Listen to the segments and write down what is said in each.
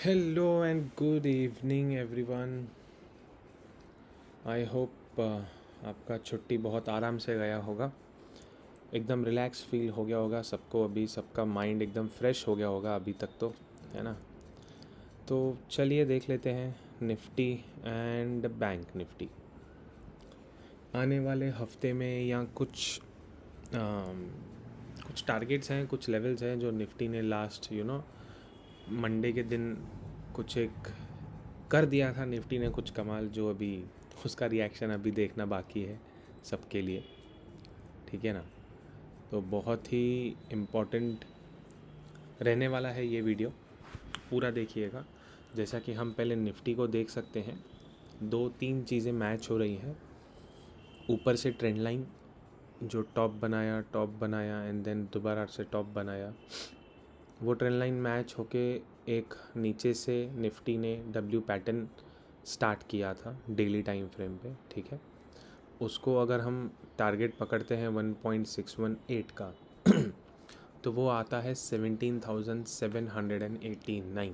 Hello and good evening everyone. I hope आपका छुट्टी बहुत आराम से गया होगा, एकदम रिलैक्स फील हो गया होगा सबको। अभी सबका माइंड एकदम फ्रेश हो गया होगा अभी तक तो, है ना। तो चलिए देख लेते हैं निफ्टी एंड बैंक निफ्टी आने वाले हफ्ते में, या कुछ टारगेट्स हैं, कुछ लेवल्स हैं जो निफ्टी ने लास्ट मंडे के दिन कुछ एक कर दिया था। निफ्टी ने कुछ कमाल, जो अभी उसका रिएक्शन अभी देखना बाकी है सबके लिए, ठीक है ना। तो बहुत ही इम्पोर्टेंट रहने वाला है ये वीडियो, पूरा देखिएगा। जैसा कि हम पहले निफ्टी को देख सकते हैं, दो तीन चीज़ें मैच हो रही हैं। ऊपर से ट्रेंड लाइन जो टॉप बनाया एंड देन दोबारा से टॉप बनाया, वो ट्रेंड लाइन मैच होके एक नीचे से निफ्टी ने डब्ल्यू पैटर्न स्टार्ट किया था डेली टाइम फ्रेम पे, ठीक है। उसको अगर हम टारगेट पकड़ते हैं 1.618 का तो वो आता है 17,789।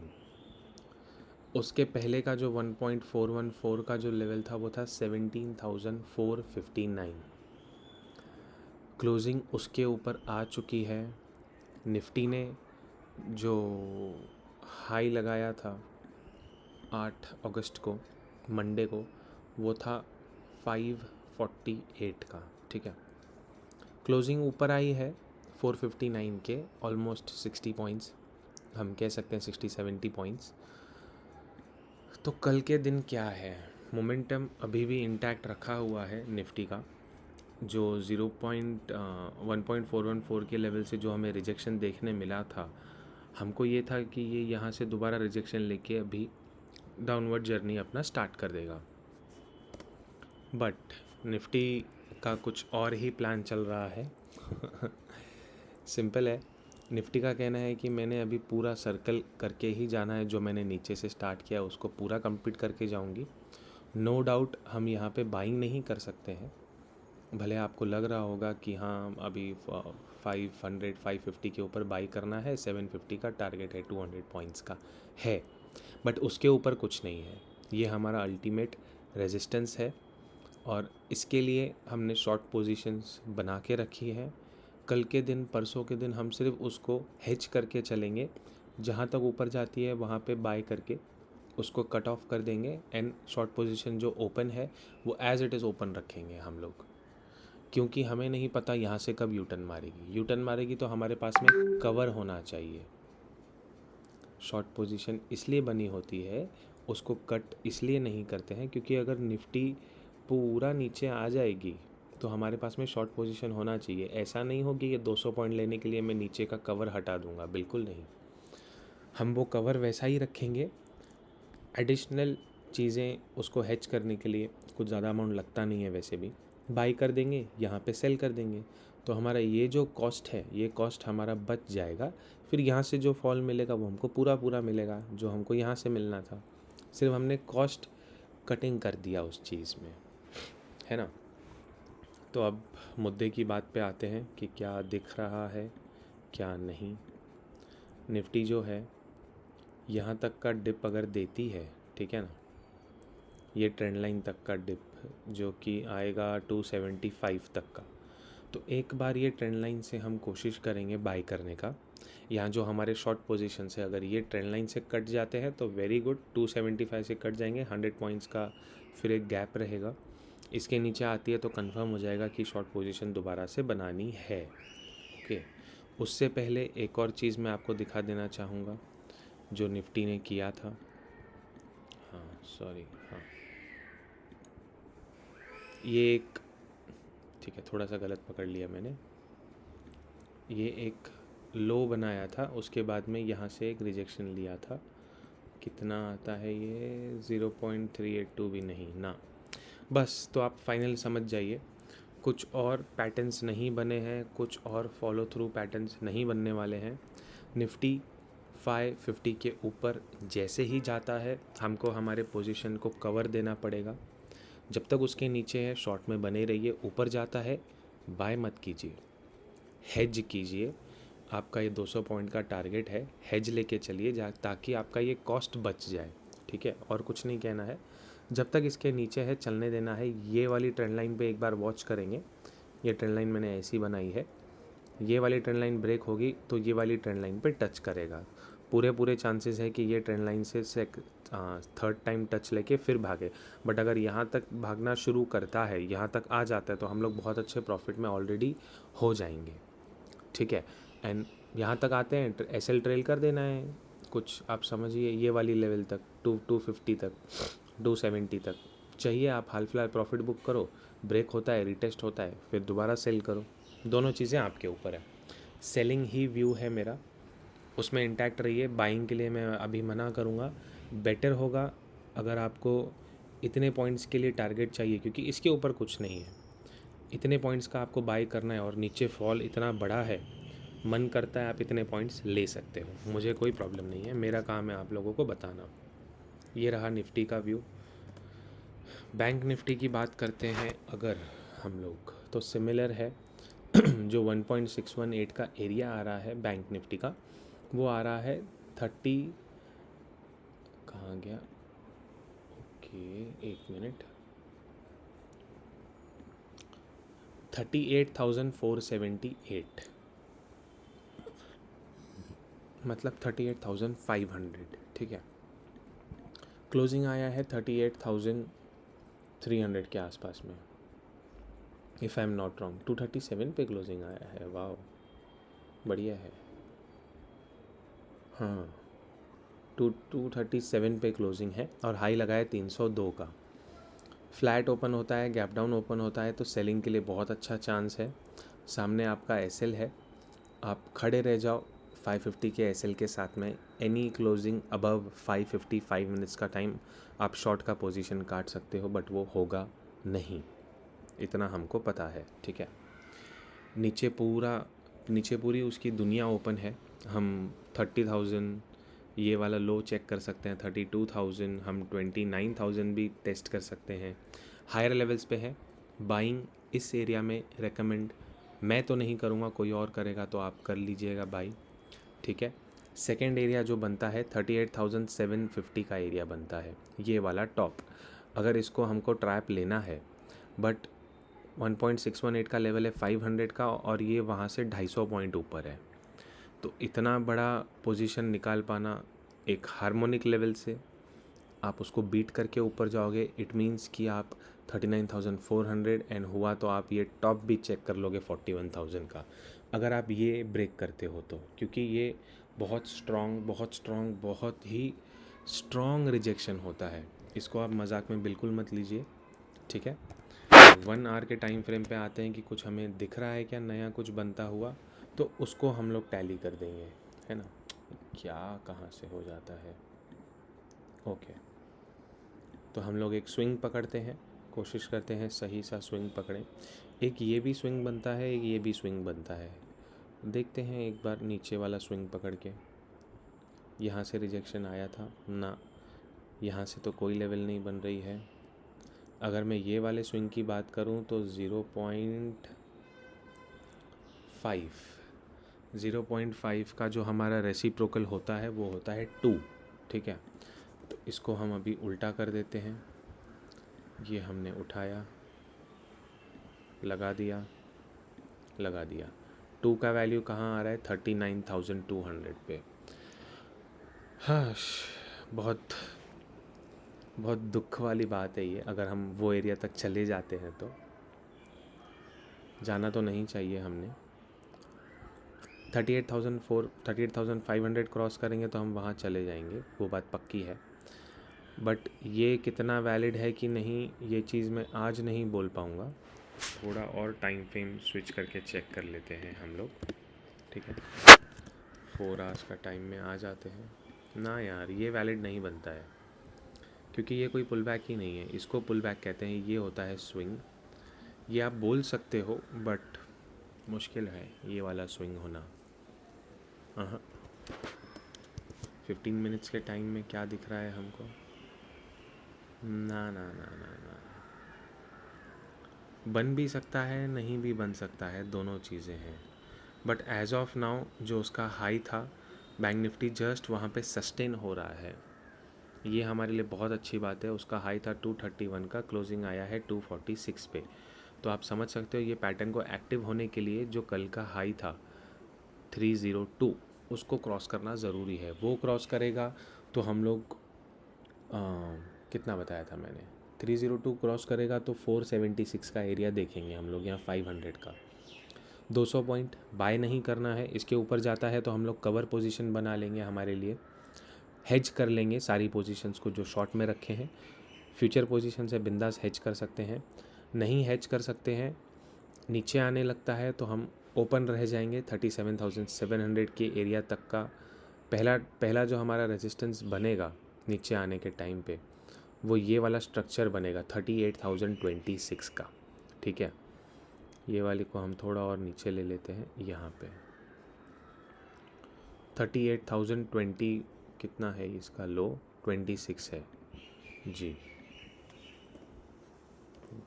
उसके पहले का जो 1.414 का जो लेवल था वो था 17,459। क्लोजिंग उसके ऊपर आ चुकी है। निफ्टी ने जो हाई लगाया था 8 अगस्त को, मंडे को, वो था 548 का, ठीक है। क्लोजिंग ऊपर आई है 459 के, ऑलमोस्ट 60 पॉइंट्स, हम कह सकते हैं 60-70 पॉइंट्स। तो कल के दिन क्या है, मोमेंटम अभी भी इंटैक्ट रखा हुआ है निफ्टी का। जो 1.414 के लेवल से जो हमें रिजेक्शन देखने मिला था, हमको ये था कि ये यहाँ से दोबारा रिजेक्शन लेके अभी डाउनवर्ड जर्नी अपना स्टार्ट कर देगा। बट निफ्टी का कुछ और ही प्लान चल रहा है। सिंपल है, निफ्टी का कहना है कि मैंने अभी पूरा सर्कल करके ही जाना है, जो मैंने नीचे से स्टार्ट किया उसको पूरा कंप्लीट करके जाऊंगी। नो डाउट हम यहाँ पे बाइंग नहीं कर सकते हैं। भले आपको लग रहा होगा कि हाँ अभी 550 के ऊपर बाई करना है, 750 का टारगेट है, 200 पॉइंट्स का है, बट उसके ऊपर कुछ नहीं है। ये हमारा अल्टीमेट रेजिस्टेंस है और इसके लिए हमने शॉर्ट पोजीशंस बना के रखी है। कल के दिन, परसों के दिन हम सिर्फ उसको हेज करके चलेंगे, जहाँ तक ऊपर जाती है वहाँ पे बाय करके उसको कट ऑफ कर देंगे एंड शॉर्ट पोजीशन जो ओपन है वो एज इट इज़ ओपन रखेंगे हम लोग। क्योंकि हमें नहीं पता यहाँ से कब यूटर्न मारेगी। यूटर्न मारेगी तो हमारे पास में कवर होना चाहिए। शॉर्ट पोजीशन इसलिए बनी होती है, उसको कट इसलिए नहीं करते हैं क्योंकि अगर निफ्टी पूरा नीचे आ जाएगी तो हमारे पास में शॉर्ट पोजीशन होना चाहिए। ऐसा नहीं होगी कि 200 पॉइंट लेने के लिए मैं नीचे का कवर हटा दूंगा, बिल्कुल नहीं। हम वो कवर वैसा ही रखेंगे। एडिशनल चीज़ें उसको हेज करने के लिए कुछ ज़्यादा अमाउंट लगता नहीं है, वैसे भी बाई कर देंगे, यहाँ पे सेल कर देंगे, तो हमारा ये जो कॉस्ट है, ये कॉस्ट हमारा बच जाएगा। फिर यहाँ से जो फॉल मिलेगा वो हमको पूरा पूरा मिलेगा, जो हमको यहाँ से मिलना था। सिर्फ हमने कॉस्ट कटिंग कर दिया उस चीज़ में, है ना। तो अब मुद्दे की बात पे आते हैं कि क्या दिख रहा है क्या नहीं। निफ्टी जो है यहाँ तक का डिप अगर देती है, ठीक है ना, ये ट्रेंड लाइन तक का डिप जो कि आएगा 275 तक का, तो एक बार ये ट्रेंड लाइन से हम कोशिश करेंगे बाई करने का। यहाँ जो हमारे शॉर्ट पोजीशन से अगर ये ट्रेंड लाइन से कट जाते हैं तो वेरी गुड, 275 से कट जाएंगे, 100 पॉइंट्स का फिर एक गैप रहेगा। इसके नीचे आती है तो कंफर्म हो जाएगा कि शॉर्ट पोजीशन दोबारा से बनानी है। ओके, उससे पहले एक और चीज़ मैं आपको दिखा देना चाहूँगा जो निफ्टी ने किया था। हाँ सॉरी, हाँ ये एक, ठीक है, थोड़ा सा गलत पकड़ लिया मैंने। ये एक लो बनाया था, उसके बाद में यहाँ से एक रिजेक्शन लिया था। कितना आता है ये, 0.382 भी नहीं ना। बस तो आप फाइनल समझ जाइए, कुछ और पैटर्न्स नहीं बने हैं, कुछ और फॉलो थ्रू पैटर्न्स नहीं बनने वाले हैं। निफ्टी 550 के ऊपर जैसे ही जाता है हमको हमारे पोजीशन को कवर देना पड़ेगा। जब तक उसके नीचे है शॉर्ट में बने रहिए, ऊपर जाता है बाय मत कीजिए, हेज कीजिए। आपका ये 200 पॉइंट का टारगेट है, हेज लेके चलिए ताकि आपका ये कॉस्ट बच जाए, ठीक है। और कुछ नहीं कहना है, जब तक इसके नीचे है चलने देना है। ये वाली ट्रेंड लाइन पे एक बार वॉच करेंगे। ये ट्रेंड लाइन मैंने ऐसी बनाई है, ये वाली ट्रेंड लाइन ब्रेक होगी तो ये वाली ट्रेंड लाइन पे टच करेगा। पूरे चांसेस है कि ये ट्रेंड लाइन से थर्ड टाइम टच लेके फिर भागे। बट अगर यहाँ तक भागना शुरू करता है, यहाँ तक आ जाता है, तो हम लोग बहुत अच्छे प्रॉफिट में ऑलरेडी हो जाएंगे, ठीक है। एंड यहाँ तक आते हैं, एसएल ट्रेल कर देना है कुछ, आप समझिए ये वाली लेवल तक, 250 तक, 270 तक चाहिए। आप हाल फिलहाल प्रॉफिट बुक करो, ब्रेक होता है, रिटेस्ट होता है, फिर दोबारा सेल करो। दोनों चीज़ें आपके ऊपर है। सेलिंग ही व्यू है मेरा, उसमें इंटैक्ट रहिए। बाइंग के लिए मैं अभी मना करूँगा। बेटर होगा अगर आपको इतने पॉइंट्स के लिए टारगेट चाहिए, क्योंकि इसके ऊपर कुछ नहीं है। इतने पॉइंट्स का आपको बाई करना है और नीचे फॉल इतना बड़ा है, मन करता है आप इतने पॉइंट्स ले सकते हो, मुझे कोई प्रॉब्लम नहीं है। मेरा काम है आप लोगों को बताना। ये रहा निफ्टी का व्यू। बैंक निफ्टी की बात करते हैं अगर हम लोग, तो सिमिलर है। जो 1.618 का एरिया आ रहा है बैंक निफ्टी का, वो आ रहा है 30, कहाँ गया, ओके एक मिनट, 38,478, मतलब 38,500, ठीक है। क्लोजिंग आया है 38,300 के आसपास में, if I am not wrong. 237 पे क्लोजिंग आया है, वाह बढ़िया है। हाँ, 237 पे क्लोजिंग है और हाई लगा है 302 का। फ्लैट ओपन होता है, गैप डाउन ओपन होता है, तो सेलिंग के लिए बहुत अच्छा चांस है। सामने आपका एसएल है, आप खड़े रह जाओ 550 के एसएल के साथ में। एनी क्लोजिंग अबव 550, 5 मिनट्स का टाइम आप शॉर्ट का पोजीशन काट सकते हो, बट वो होगा नहीं, इतना हमको पता है, ठीक है। नीचे पूरी उसकी दुनिया ओपन है। हम 30,000 ये वाला लो चेक कर सकते हैं, 32,000, हम 29,000 भी टेस्ट कर सकते हैं। हायर लेवल्स पे है। बाइंग इस एरिया में रेकमेंड मैं तो नहीं करूँगा, कोई और करेगा तो आप कर लीजिएगा बाई, ठीक है। सेकेंड एरिया जो बनता है 38,750 का एरिया बनता है, ये वाला टॉप। अगर इसको हमको ट्रैप लेना है, बट 1.618 का लेवल है 500 का, और ये वहाँ से 250 पॉइंट ऊपर है, तो इतना बड़ा पोजीशन निकाल पाना एक हार्मोनिक लेवल से, आप उसको बीट करके ऊपर जाओगे, इट मीन्स कि आप 39,400 एंड हुआ तो आप ये टॉप भी चेक कर लोगे 41,000 का, अगर आप ये ब्रेक करते हो तो। क्योंकि ये बहुत ही स्ट्रॉन्ग रिजेक्शन होता है, इसको आप मजाक में बिल्कुल मत लीजिए, ठीक है। 1 आवर के टाइम फ्रेम पे आते हैं कि कुछ हमें दिख रहा है क्या नया कुछ बनता हुआ, तो उसको हम लोग टैली कर देंगे, है ना। क्या कहाँ से हो जाता है, ओके। तो हम लोग एक स्विंग पकड़ते हैं, कोशिश करते हैं सही सा स्विंग पकड़ें। एक ये भी स्विंग बनता है, एक ये भी स्विंग बनता है। देखते हैं एक बार नीचे वाला स्विंग पकड़ के। यहाँ से रिजेक्शन आया था ना, यहाँ से तो कोई लेवल नहीं बन रही है। अगर मैं ये वाले स्विंग की बात करूँ तो 0.5 का जो हमारा रेसिप्रोकल होता है वो होता है 2, ठीक है। तो इसको हम अभी उल्टा कर देते हैं। ये हमने उठाया, लगा दिया। 2 का वैल्यू कहाँ आ रहा है, 39,200 पे। हाँ, बहुत दुख वाली बात है ये। अगर हम वो एरिया तक चले जाते हैं तो, जाना तो नहीं चाहिए हमने। 38,500 क्रॉस करेंगे तो हम वहाँ चले जाएंगे, वो बात पक्की है। बट ये कितना वैलिड है कि नहीं, ये चीज़ मैं आज नहीं बोल पाऊँगा। थोड़ा और टाइम फ्रेम स्विच करके चेक कर लेते हैं हम लोग, ठीक है। 4 आवर्स का टाइम में आ जाते हैं ना यार, ये वैलिड नहीं बनता है, क्योंकि ये कोई पुल बैक ही नहीं है। इसको पुल बैक कहते हैं, ये होता है स्विंग। ये आप बोल सकते हो, बट मुश्किल है ये वाला स्विंग होना। हाँ, 15 मिनट्स के टाइम में क्या दिख रहा है हमको, ना ना ना ना ना, बन भी सकता है नहीं भी बन सकता है, दोनों चीज़ें हैं। बट एज ऑफ नाउ जो उसका हाई था बैंक निफ्टी जस्ट वहाँ पे सस्टेन हो रहा है, ये हमारे लिए बहुत अच्छी बात है। उसका हाई था 231 का, क्लोजिंग आया है 246 पे। तो आप समझ सकते हो ये पैटर्न को एक्टिव होने के लिए जो कल का हाई था 302 उसको क्रॉस करना ज़रूरी है। वो क्रॉस करेगा तो हम लोग कितना बताया था मैंने, 302 क्रॉस करेगा तो 476 का एरिया देखेंगे हम लोग यहाँ 500 का। 200 पॉइंट बाय नहीं करना है, इसके ऊपर जाता है तो हम लोग कवर पोजीशन बना लेंगे हमारे लिए, हेज कर लेंगे सारी पोजीशंस को जो शॉर्ट में रखे हैं। फ्यूचर पोजीशन से बिंदास हेज कर सकते हैं, नहीं हेज कर सकते हैं नीचे आने लगता है तो हम ओपन रह जाएंगे 37,700 के एरिया तक का। पहला जो हमारा रेजिस्टेंस बनेगा नीचे आने के टाइम पे वो ये वाला स्ट्रक्चर बनेगा 38,026 का, ठीक है। ये वाली को हम थोड़ा और नीचे ले लेते हैं, यहाँ पे 38,020 कितना है इसका लो, 26 है जी,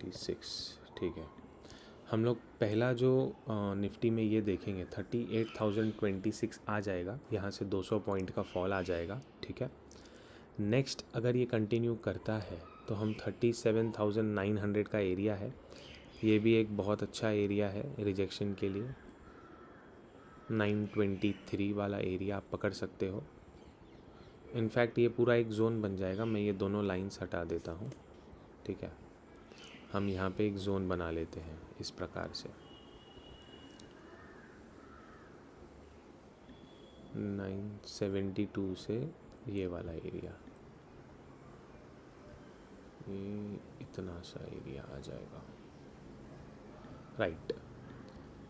26, ठीक है। हम लोग पहला जो निफ्टी में ये देखेंगे 38,026 आ जाएगा, यहाँ से 200 पॉइंट का फॉल आ जाएगा, ठीक है। नेक्स्ट अगर ये कंटिन्यू करता है तो हम 37,900 का एरिया है, ये भी एक बहुत अच्छा एरिया है रिजेक्शन के लिए। 923 वाला एरिया आप पकड़ सकते हो। इनफैक्ट ये पूरा एक जोन बन जाएगा, मैं ये दोनों लाइंस हटा देता हूँ, ठीक है। हम यहाँ पे एक जोन बना लेते हैं इस प्रकार से, 972 से ये वाला एरिया, ये इतना सा एरिया आ जाएगा, राइट।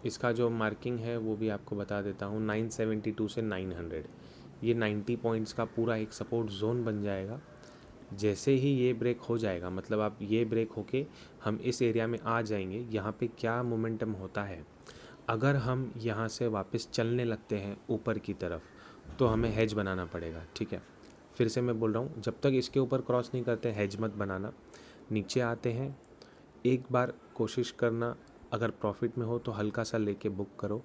इसका जो मार्किंग है वो भी आपको बता देता हूँ, 972 से 900, ये 90 पॉइंट्स का पूरा एक सपोर्ट जोन बन जाएगा। जैसे ही ये ब्रेक हो जाएगा, मतलब आप ये ब्रेक होके हम इस एरिया में आ जाएंगे, यहाँ पे क्या मोमेंटम होता है, अगर हम यहाँ से वापस चलने लगते हैं ऊपर की तरफ तो हमें हेज बनाना पड़ेगा, ठीक है। फिर से मैं बोल रहा हूँ, जब तक इसके ऊपर क्रॉस नहीं करते हेज मत बनाना। नीचे आते हैं एक बार कोशिश करना, अगर प्रॉफिट में हो तो हल्का सा लेके बुक करो,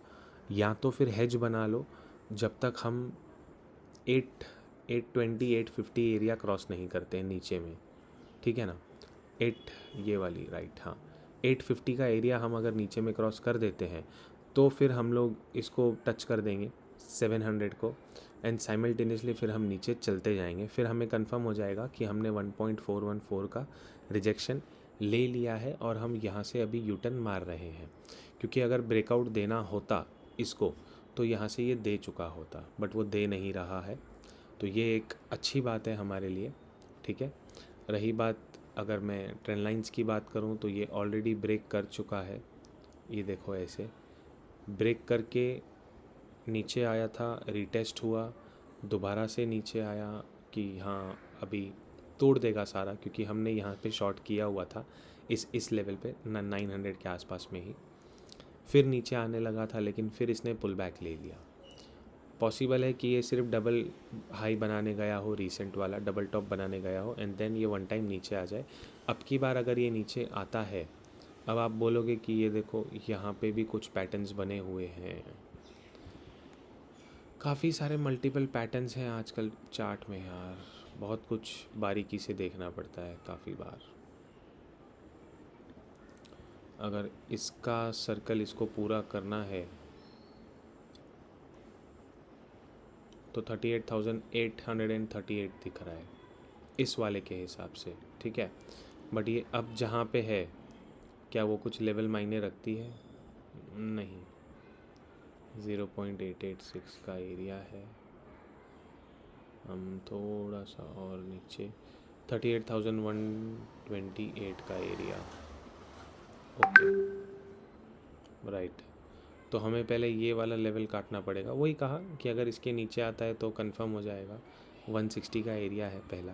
या तो फिर हेज बना लो जब तक हम 820 850 एरिया क्रॉस नहीं करते हैं नीचे में, ठीक है ना। 8 ये वाली, राइट, हाँ, 850 का एरिया हम अगर नीचे में क्रॉस कर देते हैं तो फिर हम लोग इसको टच कर देंगे 700 को, एंड साइमल्टेनियसली फिर हम नीचे चलते जाएंगे। फिर हमें कंफर्म हो जाएगा कि हमने 1.414 का रिजेक्शन ले लिया है और हम यहाँ से अभी यूटर्न मार रहे हैं, क्योंकि अगर ब्रेकआउट देना होता इसको तो यहाँ से ये दे चुका होता, बट वो दे नहीं रहा है, तो ये एक अच्छी बात है हमारे लिए, ठीक है। रही बात अगर मैं ट्रेंड लाइंस की बात करूँ तो ये ऑलरेडी ब्रेक कर चुका है, ये देखो ऐसे ब्रेक करके नीचे आया था, रीटेस्ट हुआ, दोबारा से नीचे आया कि हाँ अभी तोड़ देगा सारा, क्योंकि हमने यहाँ पे शॉर्ट किया हुआ था इस लेवल पे 900 के आसपास में ही। फिर नीचे आने लगा था लेकिन फिर इसने पुल बैक ले लिया। पॉसिबल है कि ये सिर्फ डबल हाई बनाने गया हो, रीसेंट वाला डबल टॉप बनाने गया हो, एंड देन ये वन टाइम नीचे आ जाए। अब की बार अगर ये नीचे आता है, अब आप बोलोगे कि ये देखो यहाँ पे भी कुछ पैटर्न्स बने हुए हैं, काफ़ी सारे मल्टीपल पैटर्न्स हैं आजकल चार्ट में यार, बहुत कुछ बारीकी से देखना पड़ता है काफ़ी बार। अगर इसका सर्कल इसको पूरा करना है तो 38,838 दिख रहा है इस वाले के हिसाब से, ठीक है। बट ये अब जहाँ पे है, क्या वो कुछ लेवल मायने रखती है? नहीं, 0.886 का एरिया है, हम थोड़ा सा और नीचे 38,128 का एरिया, ओके, राइट। तो हमें पहले ये वाला लेवल काटना पड़ेगा, वही कहा कि अगर इसके नीचे आता है तो कंफर्म हो जाएगा, 160 का एरिया है पहला।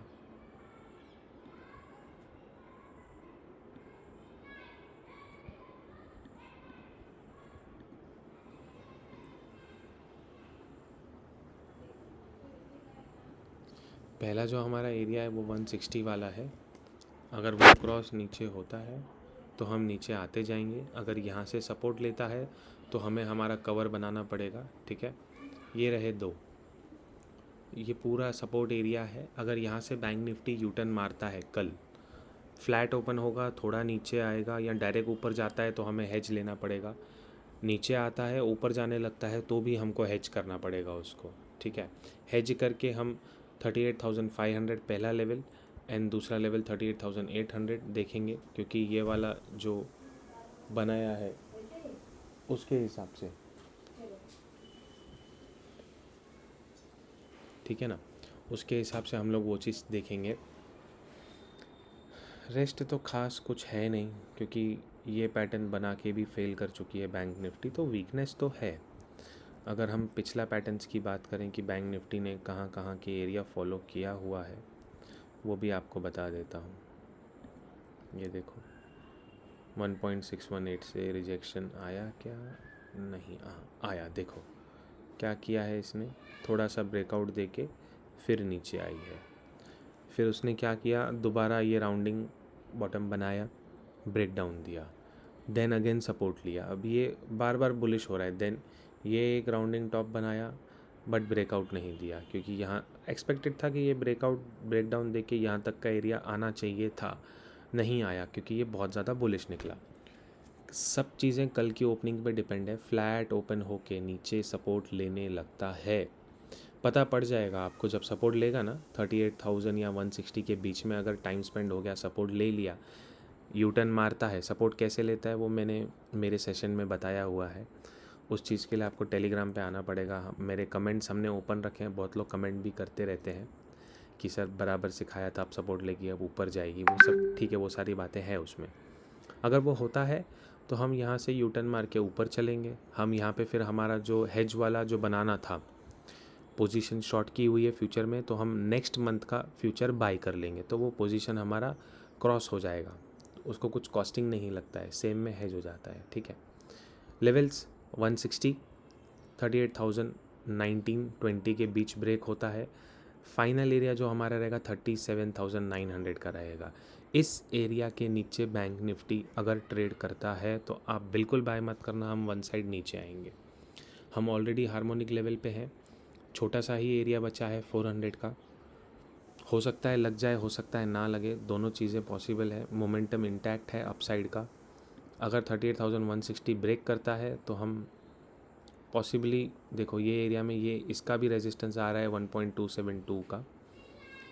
पहला जो हमारा एरिया है वो 160 वाला है, अगर वो क्रॉस नीचे होता है तो हम नीचे आते जाएंगे। अगर यहाँ से सपोर्ट लेता है तो हमें हमारा कवर बनाना पड़ेगा, ठीक है। ये रहे 2, ये पूरा सपोर्ट एरिया है। अगर यहाँ से बैंक निफ्टी यू टर्न मारता है कल, फ्लैट ओपन होगा, थोड़ा नीचे आएगा या डायरेक्ट ऊपर जाता है तो हमें हेज लेना पड़ेगा। नीचे आता है, ऊपर जाने लगता है तो भी हमको हेज करना पड़ेगा उसको, ठीक है। हेज करके हम 38,500 पहला लेवल एंड दूसरा लेवल 38,800 देखेंगे, क्योंकि ये वाला जो बनाया है उसके हिसाब से, ठीक है ना, उसके हिसाब से हम लोग वो चीज़ देखेंगे। रेस्ट तो खास कुछ है नहीं, क्योंकि ये पैटर्न बना के भी फेल कर चुकी है बैंक निफ्टी, तो वीकनेस तो है। अगर हम पिछला पैटर्न्स की बात करें कि बैंक निफ्टी ने कहाँ कहाँ के एरिया फॉलो किया हुआ है, वो भी आपको बता देता हूँ। ये देखो 1.618 से रिजेक्शन आया क्या? नहीं आया। देखो क्या किया है इसने, थोड़ा सा ब्रेकआउट देके फिर नीचे आई है। फिर उसने क्या किया, दोबारा ये राउंडिंग बॉटम बनाया, ब्रेक डाउन दिया, देन अगेन सपोर्ट लिया। अब ये बार बार बुलिश हो रहा है। देन ये एक राउंडिंग टॉप बनाया बट ब्रेकआउट नहीं दिया, क्योंकि यहाँ एक्सपेक्टेड था कि ये ब्रेक डाउन दे के यहाँ तक का एरिया आना चाहिए था, नहीं आया क्योंकि ये बहुत ज़्यादा बुलिश निकला। सब चीज़ें कल की ओपनिंग पे डिपेंड है। फ्लैट ओपन होके नीचे सपोर्ट लेने लगता है, पता पड़ जाएगा आपको जब सपोर्ट लेगा ना 38,000 या 160 के बीच में। अगर टाइम स्पेंड हो गया, सपोर्ट ले लिया, यू टर्न मारता है। सपोर्ट कैसे लेता है वो मैंने मेरे सेशन में बताया हुआ है। उस चीज़ के लिए आपको टेलीग्राम पे आना पड़ेगा। मेरे कमेंट्स हमने ओपन रखे हैं, बहुत लोग कमेंट भी करते रहते हैं कि सर बराबर सिखाया था, आप सपोर्ट लेगी अब ऊपर जाएगी, वो सब ठीक है, वो सारी बातें हैं उसमें। अगर वो होता है तो हम यहाँ से यू टर्न मार के ऊपर चलेंगे। हम यहाँ पे फिर हमारा जो हेज वाला जो बनाना था, पोजीशन शॉर्ट की हुई है फ्यूचर में, तो हम नेक्स्ट मंथ का फ्यूचर बाई कर लेंगे, तो वो पोजीशन हमारा क्रॉस हो जाएगा। उसको कुछ कॉस्टिंग नहीं लगता है, सेम में हेज हो जाता है, ठीक है। लेवल्स 160, 38,000, 19, 20 के बीच ब्रेक होता है। फाइनल एरिया जो हमारा रहेगा 37,900 का रहेगा। इस एरिया के नीचे बैंक निफ्टी अगर ट्रेड करता है तो आप बिल्कुल बाय मत करना, हम वन साइड नीचे आएंगे। हम ऑलरेडी हार्मोनिक लेवल पे हैं, छोटा सा ही एरिया बचा है 400 का। हो सकता है लग जाए, हो सकता है ना लगे, दोनों चीज़ें पॉसिबल है। मोमेंटम इंटैक्ट है अपसाइड का। अगर 38,160 ब्रेक करता है तो हम पॉसिबली, देखो ये एरिया में ये इसका भी रेजिस्टेंस आ रहा है 1.272 का,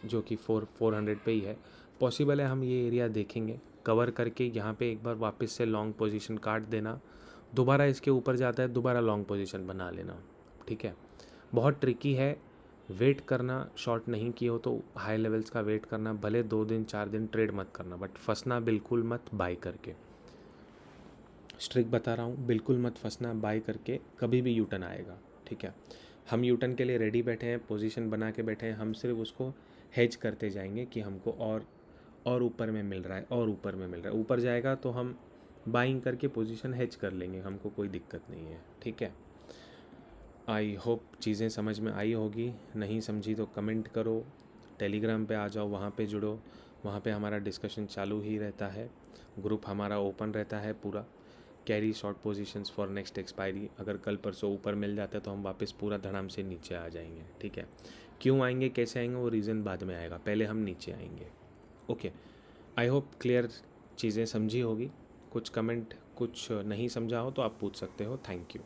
जो कि 400 पे ही है। पॉसिबल है हम ये एरिया देखेंगे, कवर करके यहाँ पे एक बार वापस से लॉन्ग पोजीशन काट देना, दोबारा इसके ऊपर जाता है, दोबारा लॉन्ग पोजीशन बना लेना, ठीक है। बहुत ट्रिकी है, वेट करना। शॉर्ट नहीं किए हो तो हाई लेवल्स का वेट करना, भले 2 दिन 4 दिन ट्रेड मत करना, बट फंसना बिल्कुल मत बाई करके। स्ट्रिक बता रहा हूँ, बिल्कुल मत फंसना बाई करके, कभी भी यू टर्न आएगा, ठीक है। हम यू टर्न के लिए रेडी बैठे हैं, पोजीशन बना के बैठे हैं, हम सिर्फ उसको हेज करते जाएंगे कि हमको और ऊपर में मिल रहा है, और ऊपर में मिल रहा है। ऊपर जाएगा तो हम बाइंग करके पोजीशन हेज कर लेंगे, हमको कोई दिक्कत नहीं है, ठीक है। आई होप चीज़ें समझ में आई होगी। नहीं समझी तो कमेंट करो, टेलीग्राम पे आ जाओ, वहाँ पे जुड़ो, वहाँ पे हमारा डिस्कशन चालू ही रहता है। ग्रुप हमारा ओपन रहता है पूरा। Carry short positions for next expiry. अगर कल परसों ऊपर मिल जाता है तो हम वापस पूरा धड़ाम से नीचे आ जाएंगे, ठीक है। क्यों आएंगे, कैसे आएंगे, वो रीज़न बाद में आएगा, पहले हम नीचे आएंगे, ओके। आई होप क्लियर चीज़ें समझी होगी। कुछ कमेंट, कुछ नहीं समझा हो तो आप पूछ सकते हो। Thank you.